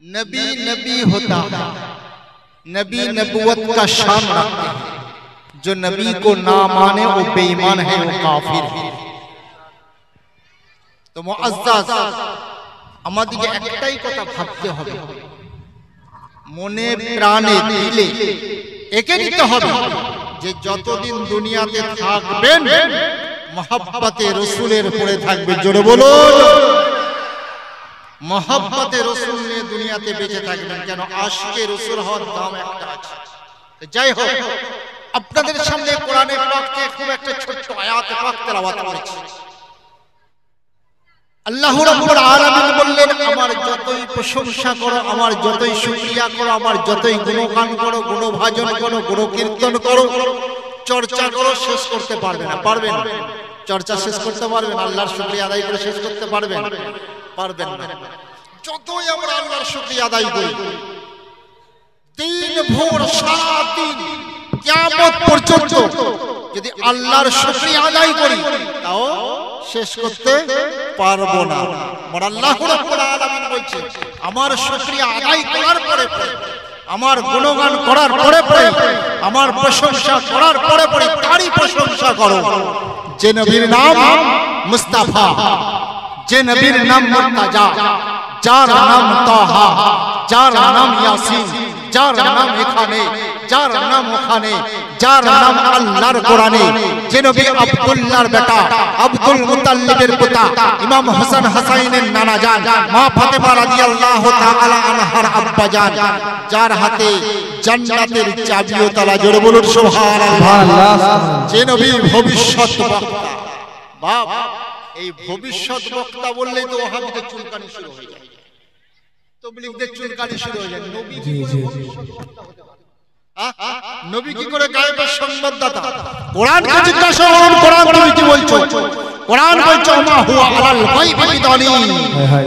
नबी नबी होता है, नबी नबूवत का शान रखते हैं। जो नबी को ना माने वो बेईमान है, वो काफिर है। तो मुअज्जज আমাদেরকে একটাই কথা ভাবতে হবে, মনে প্রাণে দিলে একে নিতে হবে যে যতদিন দুনিয়াতে থাকবেন মহব্বতে রাসূলের পড়ে থাকবে। জোরে বলুন, মহব্বতে রাসূল নিয়ে দুনিয়াতে বেঁচে থাকবেন। কেন? আশিকে রাসূল হওয়ার দাম একটা আছে। যাই হোক, আপনাদের সামনে কোরআনে পাক থেকে খুব একটা ছোট্ট আয়াত পাক তেলাওয়াত করেছি। আল্লাহ রাব্বুল আলামিন বললেন, আমার যতই প্রশংসা করো, আমার যতই শুকরিয়া করো, আমার যতই গুণগান করো, গুণভাজন করো, গুণকীর্তন করো, চর্চা করো, শেষ করতে পারবে না। পারবেন? চর্চা শেষ করতে পারবেন? আল্লাহর শুকরিয়া আদায় করে শেষ করতে পারবেন? পারবেন না। যতই আমরা আল্লাহর শুকরিয়া আদায় করি, দিন ভোর সারা দিন কিয়ামত পর্যন্ত যদি আল্লাহর শুকরিয়া আদায় করি তাও শেষ করতে পারবো না। আমার আল্লাহ রাব্বুল আলামিন বলছে, আমার শুকরিয়া আদায় করার পরে পরে, আমার গুণগান করার পরে পরে, আমার প্রশংসা করার পরে পরে তারই প্রশংসা করো যে নবীর নাম মুস্তাফা, যে নবীর নাম মুর্তাজা, যার নাম তাহা, যার নাম ইয়াসিন, যার নাম এখানে, যার নাম ওখানে, যার নাম আল্লাহর কোরআনে, যে নবী আব্দুল্লাহর বেটা, আব্দুল মুতাল্লিবের পিতা, ইমাম হাসান হাসাইনের নানা জান, মা ফাতেমা রাদিয়াল্লাহু তাআলা আনহার আব্বা জান, যার হাতে জান্নাতের চাবিও তালা। জোরে বলুন সুবহানাল্লাহ। যে নবী ভবিষ্যৎ বক্তা। বাপ, এই ভবিষ্যৎ বক্তা বললেই তো ওহাবিদের চুলকানি শুরু হয়ে যায়, তাবলীগদের চুলকানি শুরু হয়ে যায়। নবী কি করে ভবিষ্যৎ বক্তা হতে পারে? নবী কি করে গায়েবের সংবাদদাতা? কোরআনকে জিজ্ঞাসা করুন, কোরআন তুমি কি বলছো? কোরআন বলছে, মা হুয়া আলাল গায়বি বিদালিল।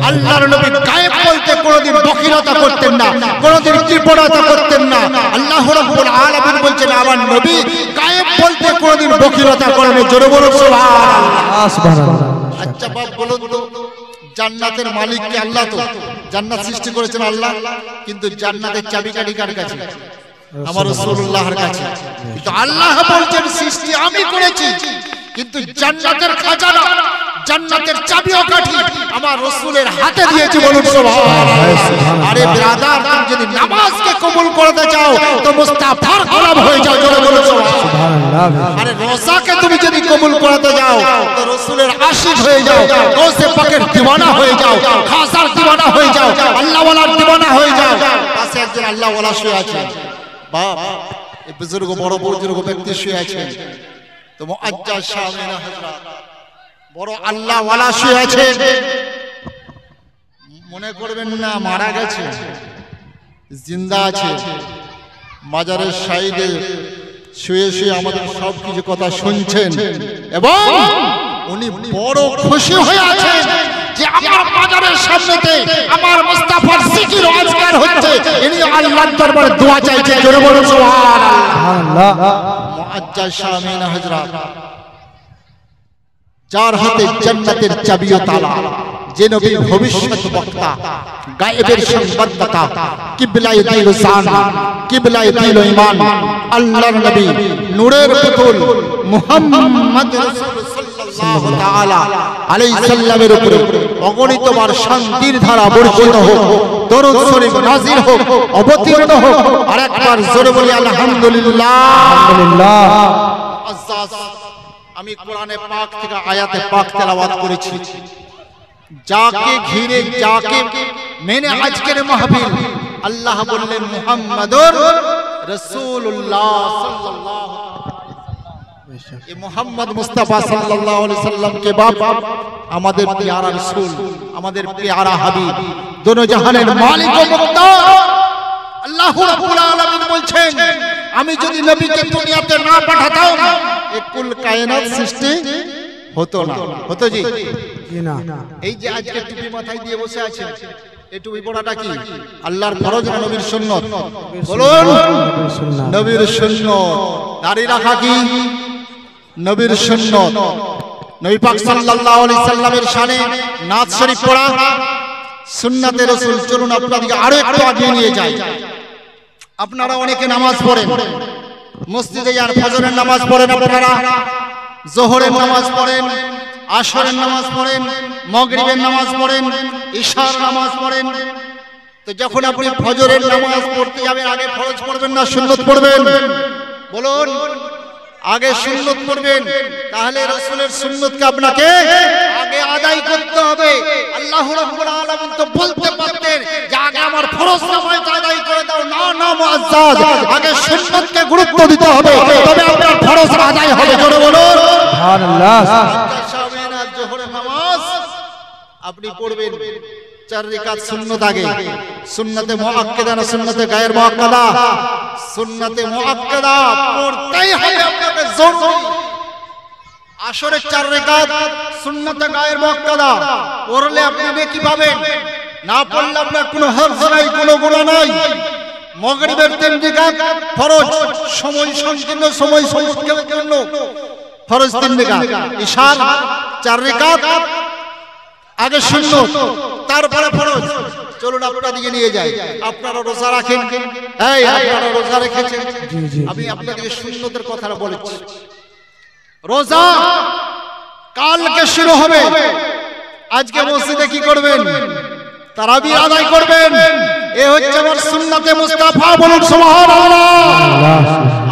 আল্লাহর নবী গায়েব বলতে কোনদিন বখিরতা করতেন না, কোনদিন কৃপণতা করতেন না। আল্লাহ রাব্বুল আলামিন বলছেন, আমার নবী গায়েব বলতে কোনদিন বখিরতা করেন। জোরে বলুন সুবহানাল্লাহ, সুবহানাল্লাহ। আচ্ছা বাপ, বলুন তো, জান্নাতের মালিক কে? আল্লাহ। তো জান্নাত সৃষ্টি করেছেন আল্লাহ, কিন্তু জান্নাতের চাবিকাঠি কার কাছে? আমার রাসূলুল্লাহর কাছে। কিন্তু আল্লাহ বলছেন, সৃষ্টি আমি করেছি, কিন্তু জান্নাতের খাজানা, জান্নাতের চাবিও কাঠি আমার রাসূলের হাতে দিয়েছি। বলুন সুবহানাল্লাহ। আরে ব্রাদার, তুমি যদি নামাজকে কবুল করতে চাও তো মুস্তাফার গোলাম হয়ে যাও। জোরে বলুন সুবহানাল্লাহ। আরে রোজাকে তুমি যদি কবুল করতে যাও তো রাসূলের আশিক হয়ে যাও, গৌসে পাকের দিওয়ানা হয়ে যাও, খাসার দিওয়ানা হয়ে যাও, আল্লাহ ওয়ালার দিওয়ানা হয়ে যাও। পাশে একজন আল্লাহ ওয়ালা শুয়ে আছে। বাপ, এই বুজুর্গ, বড় বুজুর্গ ব্যক্তি শুয়ে আছেন। তো মুআজ্জাজ শামিনা হযরত বড় আল্লাহ ওয়ালা শুয়ে আছে। মনে করবেন না মারা গেছে, জিন্দা আছে। মাজারের সাইডে শুয়ে শুয়ে আমাদের সব কিছু কথা শুনছেন এবং উনি বড় খুশি হয়ে আছেন যে আমার মাজারের সামনেতে আমার মুস্তাফার জিকির ও আজকার হচ্ছে। ইনি আল্লাহর দরবারে দোয়া চাইছে। জোরে বলুন সুবহানাল্লাহ। মুআজ্জাজ শামিনা হযরত, যার হাতে জান্নাতের চাবি ও তালা, যে নবী ভবিষ্যৎ বক্তা, গায়েবের সংবাদদাতা, কিবলায়ে দিল জান, কিবলায়ে দিল ঈমান, আল্লাহর নবী, নূরের পুতুল মুহাম্মদ রাসূল সাল্লাল্লাহু তাআলা আলাইহি সাল্লামের উপরে অগণিতবার শান্তির ধারা বর্ষিত হোক, দরুদ শরীফ নাযিল হোক, অবতীর্ণ হোক। আর একবার জোরে বলি আলহামদুলিল্লাহ। আলহামদুলিল্লাহ। মুআজ্জাজ, আমি কোরআনে পাক থেকে আয়াতে পাক তেলাওয়াত করেছি। যাকে ঘিরে, যাকে মেনে আজকের মাহফিল, আল্লাহ বললেন মুহাম্মাদুর রাসূলুল্লাহ সাল্লাল্লাহু আলাইহি ওয়াসাল্লাম। এই মুহাম্মদ মুস্তাফা সাল্লাল্লাহু আলাইহি ওয়াসাল্লাম के बाप আমাদের প্যারা রাসূল, আমাদের প্যারা হাবিব, দোনো জাহানের মালিক ও মুক্তার। আল্লাহ রাব্বুল আলামিন বলছেন, আমি যদি নবীকে দুনিয়াতে না পাঠাতাম এই কুল কায়নাত সৃষ্টি হতো না। হতো জি না। এই যে আজকে টুপি মাথায় দিয়ে বসে আছেন, এই টুপি পরাটা কি আল্লাহর ফরজ না নবীর সুন্নাত? বলুন, নবীর সুন্নাত। দাড়ি রাখা কি নবীর সুন্নাত। নবী পাক সাল্লাল্লাহু আলাইহি সাল্লামের শানে নাত শরীফ পড়া সুন্নাতে রাসূল। চলুন আপনাদেরকে আরো একটু আগিয়ে নিয়ে যাই। আপনারা অনেকে নামাজ পড়েন, মসজিদে যান, ফজরের নামাজ পড়েন, আপনারা যোহরের নামাজ পড়েন, আসরের নামাজ পড়েন, মাগরিবের নামাজ পড়েন, ইশার নামাজ পড়েন। তো যখন আপনি ফজরের নামাজ পড়তে যাবেন, আগে ফরজ পড়বেন না সুন্নত পড়বেন? বলুন, আগে সুন্নত পড়বেন। তাহলে রাসূলের সুন্নতকে আপনাকে আগে আদায় করতে হবে। আল্লাহ রাব্বুল আলামিন তো বলতে পারতেন যে আগে আমার ফরজ নামাজ আদায় করে দাও। না না মুআজ্জাজ, আগে সুন্নতকে গুরুত্ব দিতে হবে, তবে আপনার ফরজ আদায় হবে। জোরে বলুন সুবহানাল্লাহ। যোহরের নামাজ আপনি পড়বেন 4 রাকাত সুন্নত আগে, সুন্নতে মুআক্কাদা না সুন্নতে গায়ের মুআক্কাদা? সুন্নতে মুআক্কাদা পড়তেই হবে আপনাকে জরুরি। আসরের 4 রাকাত সুন্নতে গায়ের মুআক্কাদা পড়লে আপনি নেকি পাবেন, না পড়লে আপনার কোনো হরজ নাই, কোনো গুনাহ নাই। মাগরিবের 3 রাকাত ফরজ, সময় সংকীর্ণ, সময় সংকীর্ণ ফরজ 3 রাকাত। ইশার 4 রাকাত আগে সুন্নত, তারপরে ফরজ। চলুন আপনাদেরকে নিয়ে যাই। আপনারা রোজা রাখেন, এই আপনারা রোজা রেখেছেন? আমি আপনাদেরকে সুন্নতের কথাটা বলেছি। রোজা কালকে শুরু হবে, আজকে মসজিদে কি করবেন? তারাবি আদায় করবেন। এ হচ্ছে আমার সুন্নতে মুস্তাফা। বলুন সুবহানাল্লাহ।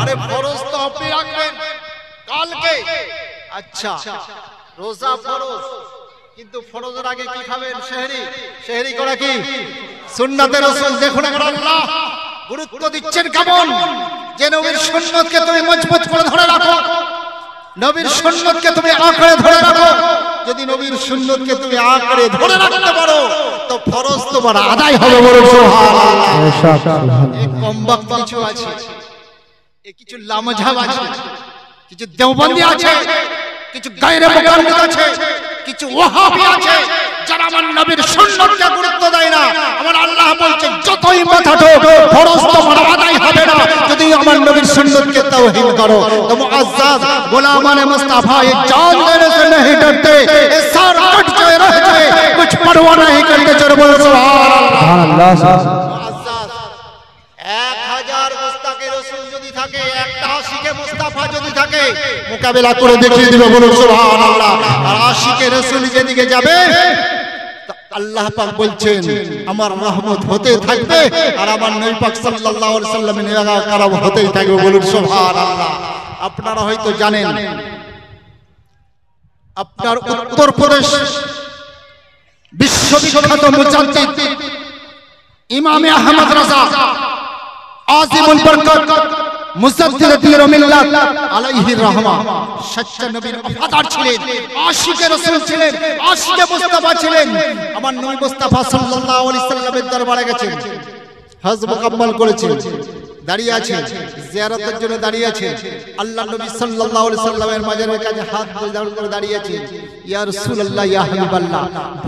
আরে ফরজ তো আপনি রাখবেন কালকে। আচ্ছা, রোজা ফরজ, কিন্তু ফরজের আগে কি খাবেন? সেহরি। সেহরি করা কি সুন্নতে রাসূল? দেখুন আমার আল্লাহ গুরুত্ব দিচ্ছেন কেমন, যে নবীর সুন্নতকে তুমি মজবুত করে ধরে রাখো, নবীর সুন্নতকে তুমি আঁকড়ে ধরে রাখো। যদি নবীর সুন্নতকে তুমি আঁকড়ে ধরে রাখতে পারো তো ফরজ তোমার আদায় হবে। বলুন সুবহানাল্লাহ। এই কম বক্ত কিছু আছে, এই কিছু লামঝাব আছে, কিছু দেওবন্দি আছে, কিছু গায়রে মুকাল্লিদ আছে, কিছু ওয়াহাবি আছে যারা আমার নবীর সুন্নতকে গুরুত্ব দেয় না। আমার আল্লাহ বলছে যতই মাথা ঠোক, ফরজ তোমার আদায় হবে না যদি আমার নবীর সুন্নতকে তাওহীদ করো। তো মুআজ্জাজ গোলামানে মুস্তাফা ये जान देने से नहीं डरते, ये सर कट जाए रह जाए, कुछ परवाह नहीं करते। जरा बोलो सुभान अल्लाह। मुआज्जाज 1000 মুস্তাকে রাসূল যদি থাকে, একটা আশিকে মুস্তাফা যদি থাকে, মোকাবেলা করে দেখিয়ে দিবে। বলুন সুবহানাল্লাহ। আর আশিকে রাসূল যেদিকে যাবে আল্লাহ পাক বলছেন আমার রহমত হতে থাকবে, আর আমার নবী পাক সাল্লাল্লাহু আলাইহি সাল্লামের নিরাকার হতেই থাকবে। বলুন সুবহানাল্লাহ। আপনারা হয়তো জানেন, আপনার উত্তরপ্রদেশ বিশ্ববিখ্যাত মুজাদ্দিদ ইমামে আহমদ রাজা আজিমুল বরকত মুজাদ্দিদ দ্বীন মিল্লাত আলাইহি রাহমা সচ্চা নবীর ওফাদার ছিলেন, আশিকে রাসূল ছিলেন, আশিকে মুস্তাফা ছিলেন। আমার নবী মুস্তাফা সাল্লাল্লাহু আলাইহি সাল্লামের দরবারে গেছেন, হজ মুকাম্মাল করেছেন, দাঁড়িয়ে আছেন, জিয়ারতের জন্য দাঁড়িয়ে আছেন। আল্লাহ নবী সাল্লাল্লাহু আলাইহি সাল্লামের মাজারের কাছে হাত করে দাঁড়িয়ে আছেন। ইয়া রাসূলুল্লাহ, ইয়া হাবিবাল্লাহ,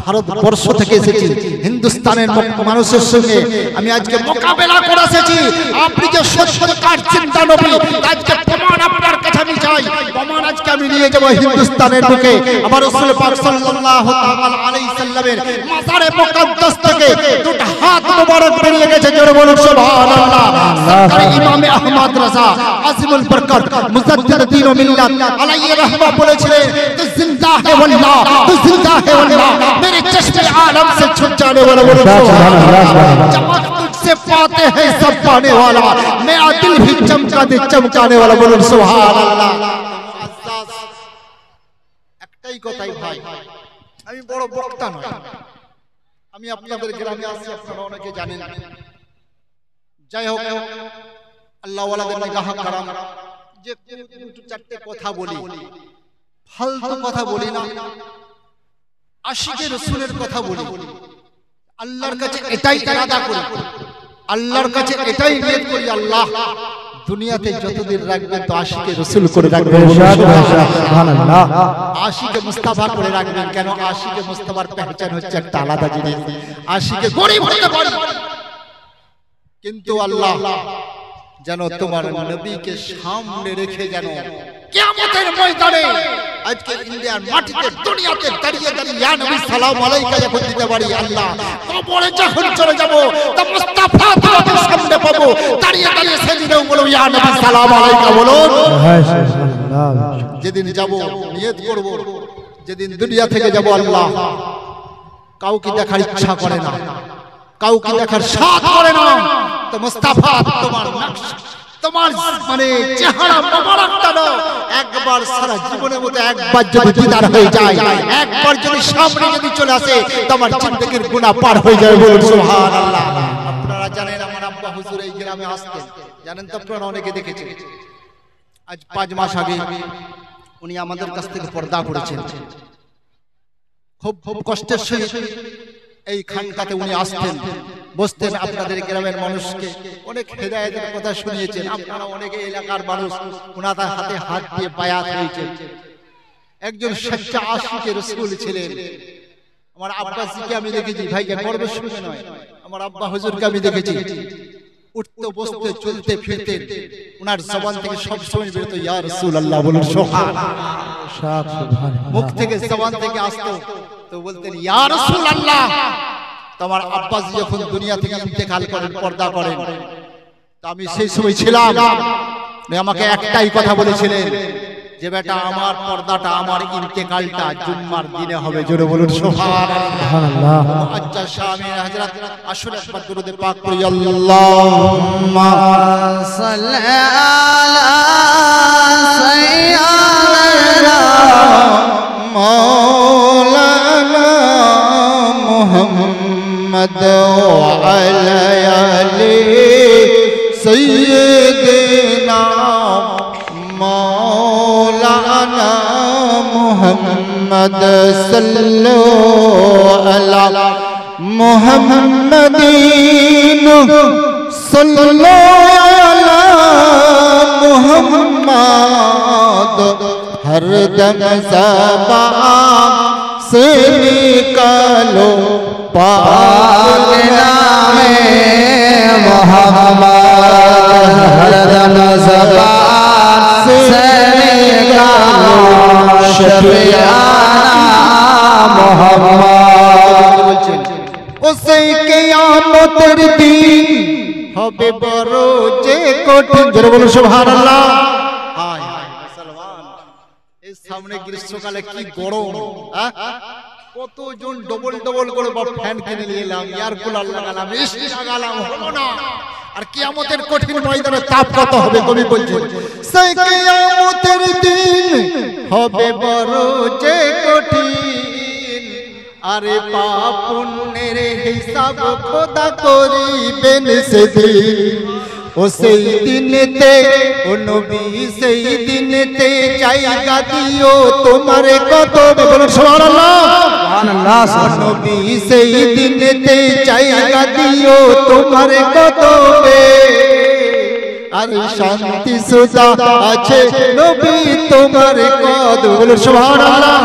ভারতবর্ষ থেকে এসেছি, হিন্দুস্তানের মানুষের সঙ্গে আমি আজকে মোকাবেলা করে এসেছি। আপনি যে সত্যকার চিন্তা নবী, আজকে প্রমাণ আপনার কাছে আমি চাই। প্রমাণ আজকে আমি নিয়ে যাব হিন্দুস্তানের বুকে। আমার রাসূল পাক সাল্লাল্লাহু তাআলা আলাইহি সাল্লামের মাজারে মুকদ্দাস থেকে দুটো হাত মোবারক বেরিয়ে গেছে। জোরে বলুন সুবহানাল্লাহ। ইমামে আহমদ রাজা আজিমুল বরকত মুজাদ্দিদ দ্বীন মিল্লাত আলাইহি রাহমা বলেছিলেন, তু জিন্দা है वल्लाह, तू जिंदा है वल्लाह, मेरे चश्मे आलम से छुप जाने वाला। बोलो सुभान चमक तुझसे पाते हैं सब पाने वाला, मेरा दिल भी चमका दे चमकाने वाला। बोलो सुभान अल्लाह। मुआज्जाज একটাই কথাই ভাই, আমি বড় বক্তা নই, আমি আপনাদের গ্রামে আসি, আপনারা অনেকে জানেন। যাই হোক, আল্লাহ ওয়ালাদের নিগাহ কারাম, যে দুটো চারটে কথা বলি, ফালতু কথা বলি না, আশিকে রাসূলের কথা বলি। আল্লাহর কাছে এটাই ইরাদা করি, আল্লাহর কাছে এটাই নিয়ত করি, আল্লাহ দুনিয়াতে যতদিন রাখবেন তো আশিকে রাসূল করে রাখবেন। সুবহানাল্লাহ। আশিকে মুস্তাফা করে রাখবেন। কেন? আশিকে মুস্তাফার পহচান হচ্ছে একটা আলাদা জিনিস। আশিকে গরিব হতে পারে, কিন্তু আল্লাহ যেন তোমার নবীকে সামনে রেখে যেন কিয়ামতের ময়দানে আজকে ইন্ডিয়ার মাটিতে দুনিয়াতে দাঁড়িয়ে দাঁড়িয়ে ইয়া নবী সালাম আলাইকা যখন দিতে পারি আল্লাহ, কবরে যখন চলে যাব তা মুস্তাফা তোমাদের সামনে পাবো, দাঁড়িয়ে দাঁড়িয়ে সেদিনেও বলো ইয়া নবী সালাম আলাইকা বলো। যেদিন যাব নিয়ত করব, যেদিন দুনিয়া থেকে যাব আল্লাহ, কাউকে দেখার ইচ্ছা করে না, কাউকে দেখার সাধ করে না, তো মুস্তাফা তোমার নকশা, তোমার মানে চেহারা মোবারকটা না, একবার সারা জীবনের মতো একবার যদি দিদার হয়ে যায়, একবার যদি সামনে যদি চলে আসে, তোমার জিন্দেগির গুনাহ পার হয়ে যাবে বলুন সুবহানাল্লাহ। আপনারা জানেন আমার আব্বা হুজুর এই গ্রামে আসতেন, জানেন তো আপনারা, অনেকে দেখেছেন। আজ 5 মাস আগে উনি আমাদের কাছ থেকে পর্দা করেছেন। খুব কষ্টের সহিত এই খানকাতে উনি আসতেন, বসতেন, আপনাদের গ্রামের মানুষকে অনেক হেদায়েতের কথা শুনিয়েছেন। আপনারা অনেকে এলাকার মানুষ ওনার হাতে হাত দিয়ে বায়াত হয়েছেন। একজন সচ্চা আশিকে রাসূল ছিলেন। আমার আব্বাসকে আমি দেখেছি, ভাইকে গর্বের সঙ্গে নয়, আমার আব্বা হুজুরকে আমি দেখেছি উঠতে বসতে চলতে ফিরতে ওনার জবান থেকে সব সময় বের হতো ইয়া রাসূলুল্লাহ বলুন সুবহানাল্লাহ, মুখ থেকে জবান থেকে আসতো তো বলতেন ইয়া রাসূলুল্লাহ। তোমার আব্বাস যখন দুনিয়া থেকে ইন্তেকাল করেন, পর্দা করেন, তো আমি সেই সময় ছিলাম, আমাকে একটাই কথা বলেছিলেন যে বেটা আমার পর্দাটা, আমার ইন্তেকালটা জুম্মার দিনে হবে, জোরে বলুন সুবহানাল্লাহ। আচ্ছা শামী হযরত আসুন একবার দুরূদ পাক পড়ি, আল্লাহুম্মা সাল্লি আলা সাইয়্যিদিনা মাওলানা মুহাম্মদ ওয়া আলা আলি সাইয়্যিদিনা मौलाना मुहम्मद सल्लल्लाहु अला मुहम्मदीन सल्लल्लाहु अला मुहम्मद हर दम ज़बान से निकालो पाक नामे मुहम्मद, हर दम ज़बान उसे कियामतेर दिन হবে বড় যে কঠিন, জোরে বলুন সুবহানাল্লাহ। হায় হায় মুসলমান, এই সামনে গ্রীষ্মকালে কি গরম, কতজন ডবল ডবল করে ফ্যান কিনে নিয়ে এলাম, এয়ার কুলার লাগালাম, এসি লাগালাম, হলো না। আর কিয়ামতের কঠিন ময়দানে তাপ কত হবে, কবি বলছেন সেই কিয়ামতের দিন হবে বড় যে কঠিন, আরে পাপ পুণ্যের হিসাব খোদা করিবেন সেদিন। ও সেই দিনেতে ও নবী সেই দিনেতে জায়গা দিও তোমার কদমে, বলুন সুবহানাল্লাহ সুবহানাল্লাহ। নবী সেই দিনেতে জায়গা দিও তোমার কদমে, আর শান্তি সুধা আছে নবী তোমার কদমে, বলুন সুবহানাল্লাহ।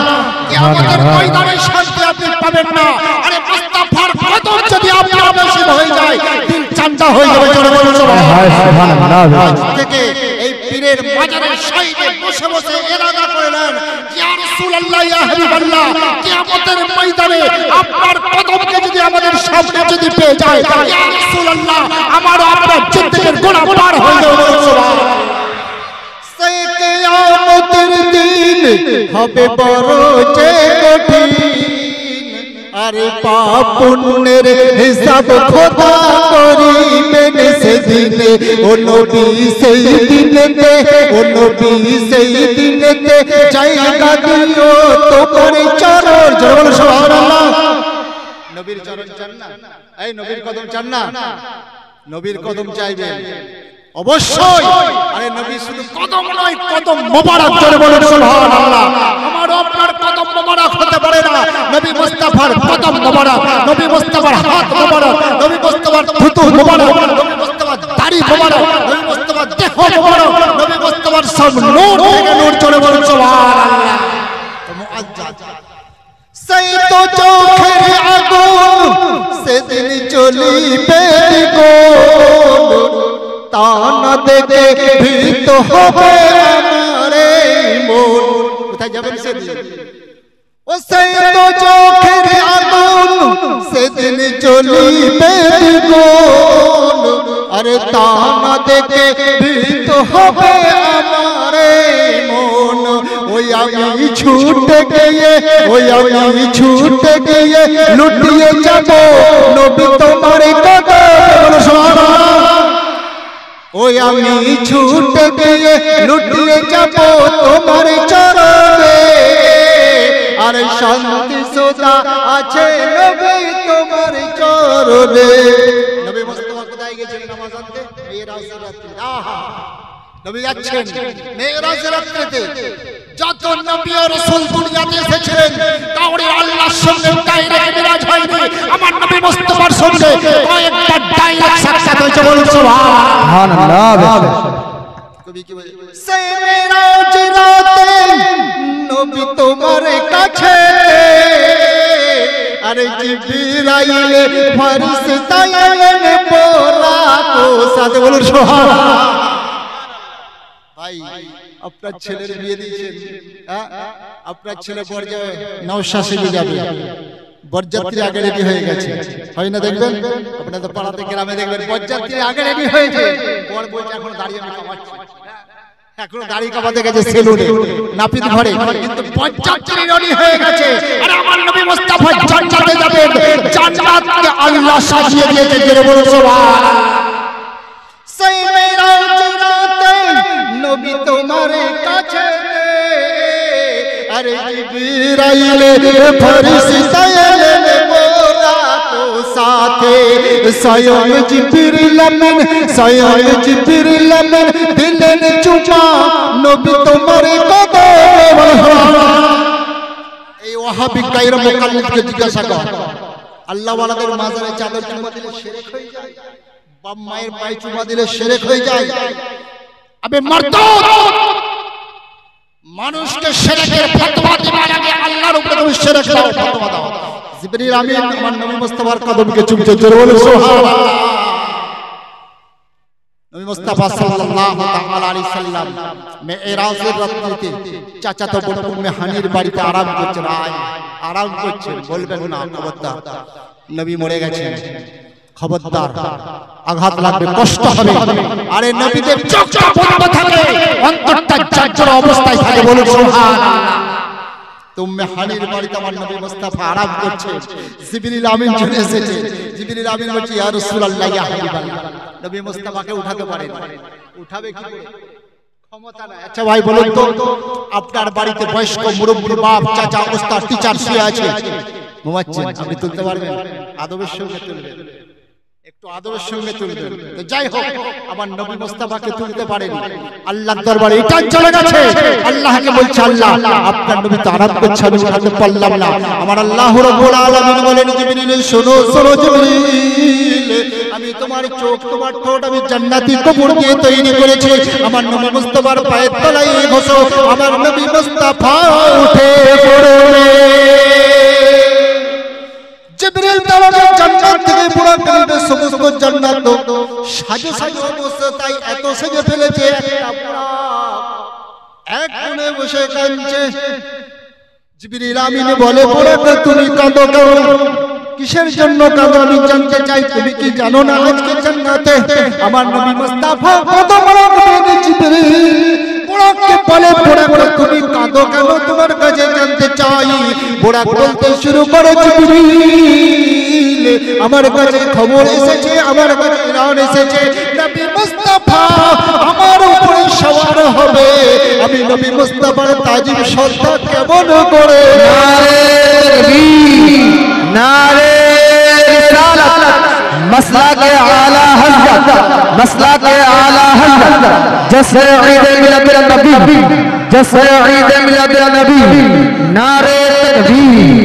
কিয়ামতের ময়দানে শান্তি আপনি পাবেন না, আরে মুস্তাফার কদম যদি আপনার নসিব হয়ে যায় দিল চাঁদা হয়ে যাবে, জোরে বলুন সুবহানাল্লাহ। আজ থেকে এই পীরের মাজারের সাইডে বসে বসে ইরাদা করলেন ইয়া রাসূলুল্লাহ ইয়া হাবিবাল্লাহ, কিয়ামতের ময়দানে আপনার কদমকে যদি আমাদের সামনে যদি পেয়ে যায় ইয়া রাসূলুল্লাহ, আমার আপনার জিন্দেগির গুনাহ পার হয়ে যাবে, সুবহানাল্লাহ। সেই কিয়ামতের দিন হবে বড় যে কঠিন, আরে পাপ পুণ্যের হিসাব খোদা করিবেন সেদিনে। ও নবী সেই দিনেতে, ও নবী সেই দিনেতে জায়গা দিও তোমার চরণ, জোরে বলুন সুবহানাল্লাহ। নবীর চরণ চান না? এই নবীর কদম চান না? নবীর কদম চাইবেন অবশ্যই। আরে নবী শুধু কদম নয়, কদম মোবারক, জোরে বলুন সুবহানাল্লাহ। আমার আপনার কদম মোবারক হতে পারে না, নবী মুস্তাফার কদম মোবারক, নবী মুস্তাফার হাত মোবারক, নবী মুস্তাফার থুতু মোবারক, নবী মুস্তাফার দাড়ি মোবারক, নবী মুস্তাফার দেহ মোবারক, নবী মুস্তাফার সব নূর থেকে নূর, জোরে বলুন সুবহানাল্লাহ। তো মুআজ্জাজ সেই তো চোখের আগুন সেদিন জ্বলিবে দ্বিগুণ, তা না দেখে ভীত হবে আমার মন। কোথায় যাবেন সেদিন? ও সেই তো চোখের আগুন সেদিন জ্বলিবে দ্বিগুণ, আরে তা না দেখে ভীত হবে আমার মন। ওই আমি ছুটে গিয়ে, ওই আমি ছুটে গিয়ে লুটিয়ে যাব নবী তোমার কদম। ওই আমি ছুটে গিয়ে লুটিয়ে যাব তোমার চরণে, আর শান্তি সুধা আছে নবী তোমার চরণে। নবী মুস্তাফা কোথায় গেছেন নামাজ আনতে? মেরাজের রাতে। আহা, নবী যাচ্ছেন মেরাজের রাতে। যত নবী ও রাসূল দুনিয়াতে এসেছিলেন কাউরে আল্লাহর সঙ্গে ডাইরেক্ট মেরাজ হয়নি, আমার নবী মুস্তাফার সঙ্গে কয়েকটা ডাইরেক্ট সাক্ষাৎ হয়েছে। বলুন সুবহানাল্লাহ। কবি কি বলে? সেই মেরাজ রাতে নবী তোমার কাছে, আরে জিবরাইল ফেরেশতা এলেন বোরাকো সাথে। বলুন সুবহানাল্লাহ। ভাই আপনার ছেলের বিয়ে দিয়েছেন, আপনার ছেলে পর্যায়ে নওশা সেজে যাবে, বরযাত্রী আগে রেডি হয়ে গেছে, হয় না? দেখবেন আপনাদের পাড়াতে গ্রামে দেখবেন বরযাত্রী আগে রেডি হয়েছে, বর বলছে এখন দাঁড়িয়ে আমি কামাচ্ছি, এখনো দাড়ি কামাতে গেছে সেলুনে নাপিত ঘরে, কিন্তু বরযাত্রী রেডি হয়ে গেছে। আর আমার নবী মুস্তাফা জান্নাতে যাবেন, জান্নাতকে আল্লাহ সাজিয়ে দিয়েছে। জোরে বলুন সুবহানাল্লাহ। সেই মেরাজ রাতে নবী তোমার কাছে, আরে জিবরাইল ফেরেশতা এলেন বোরাকো সাথে, স্বয়ং জিবরিল আমিন, স্বয়ং জিবরিল আমিন দিলেন চুমা নবী তোমার কদমে। এই ওয়াহাবি গায়র মুকাল্লিদকে জিজ্ঞাসা কর, আল্লাহ ওয়ালাদের মাজারে চাদর চুমা দিলে শিরক হয়ে যায়, বাপ মায়ের পায়ে চুমা দিলে শিরক হয়ে যায়। আবে মারদুদ, মানুষকে শিরকের ফতোয়া দেওয়ার আগে আল্লাহর উপরে তুমি শিরক দাও, ফতোয়া দাও। জিবরিল আমিন আমার নবী মুস্তাফার কদমকে চুমছে। জোরে বলুন সুবহানাল্লাহ। নবী মুস্তাফা সাল্লাল্লাহু তাআলা আলাইহি সাল্লাম মেরাজের রাতে চাচাতো বোন উম্মে হানির বাড়িতে আরাম করছেন, আরাম করছেন। বলবেন না খবরদার নবী মরে গেছেন, খবরদার আঘাত লাগবে, কষ্ট হবে। আরে নবীদের চোখটা বন্ধ থাকে, অন্তরটা জাজ্জর অবস্থায় থাকে। বলুন সুবহানাল্লাহ। উম্মে হানির বাড়িতে আমার নবী মুস্তাফা আরাম করছে, জিবরিল আমিন চলে এসেছে। জিবরিল আমিন বলছে ইয়া রাসূলুল্লাহ, ইয়া হাবিবাল্লাহ, নবী মুস্তাফাকে উঠাতে পারেন, উঠাবে কি করে? ক্ষমতা নাই। আচ্ছা ভাই বলুন তো, আপনার বাড়িতে বয়স্ক মুরব্বি বাপ চাচা ওস্তাদ টিচার শুয়ে আছে, ঘুমাচ্ছেন, আপনি তুলতে পারবেন? আদবের সঙ্গে তুলবেন, একটু আদবের সঙ্গে তুলবেন। তো যাই হোক, আমার নবী মুস্তাফাকে তুলতে পারেন, আল্লাহর দরবারে এটা চলে গেছে। আল্লাহকে বলছে আল্লাহ আপনার নবী তো আরাম করছে, আমি উঠাতে পারলাম না। আমার আল্লাহ রাব্বুল আলামিন বলেন জিবরিল শোনো শোনো জিবরিল, আমি তোমার চোখ তোমার ঠোঁট আমি জান্নাতি কবর দিয়ে তৈরি করেছি, আমার নবী মুস্তাফার পায়ের তলায় ঘষো, আমার নবী মুস্তাফা উঠে পড়বে। জিবরিল তাআলা জান্নাত থেকে পুরো কালবে সমস্ত জান্নাত সাজে সাজে অবস্থায় এত সেজে ফেলেছে, একটা বুড়া এক কোণে বসে কাঁদছে। জিবরিল আমিন বলে বুড়া তুমি কাঁদো কেন? কিসের জন্য কাঁদো? আমি জানতে চাই। তুমি কি জানো না আজকে জান্নাতে আমার নবী মুস্তাফা কত বড় নবী? জিবরিল বুড়াকে বলে বুড়া তুমি কাঁদো কেন? তোমার কাছে জানতে চাই। বুড়া বলতে শুরু করে জিবরিল আমার কাছে খবর এসেছে, আমার কাছে এলান এসেছে, নবী মুস্তাফা আমার উপরে সওয়ার হবে। আমি নবী মুস্তাফার তাজিম শ্রদ্ধা কেমন করে? नारे रिसालत मसलक आला हज़रत, मसलक आला हज़रत, जैसे ईद मिलाद नबी, जैसे ईद मिलाद नबी, नारे तकबीर,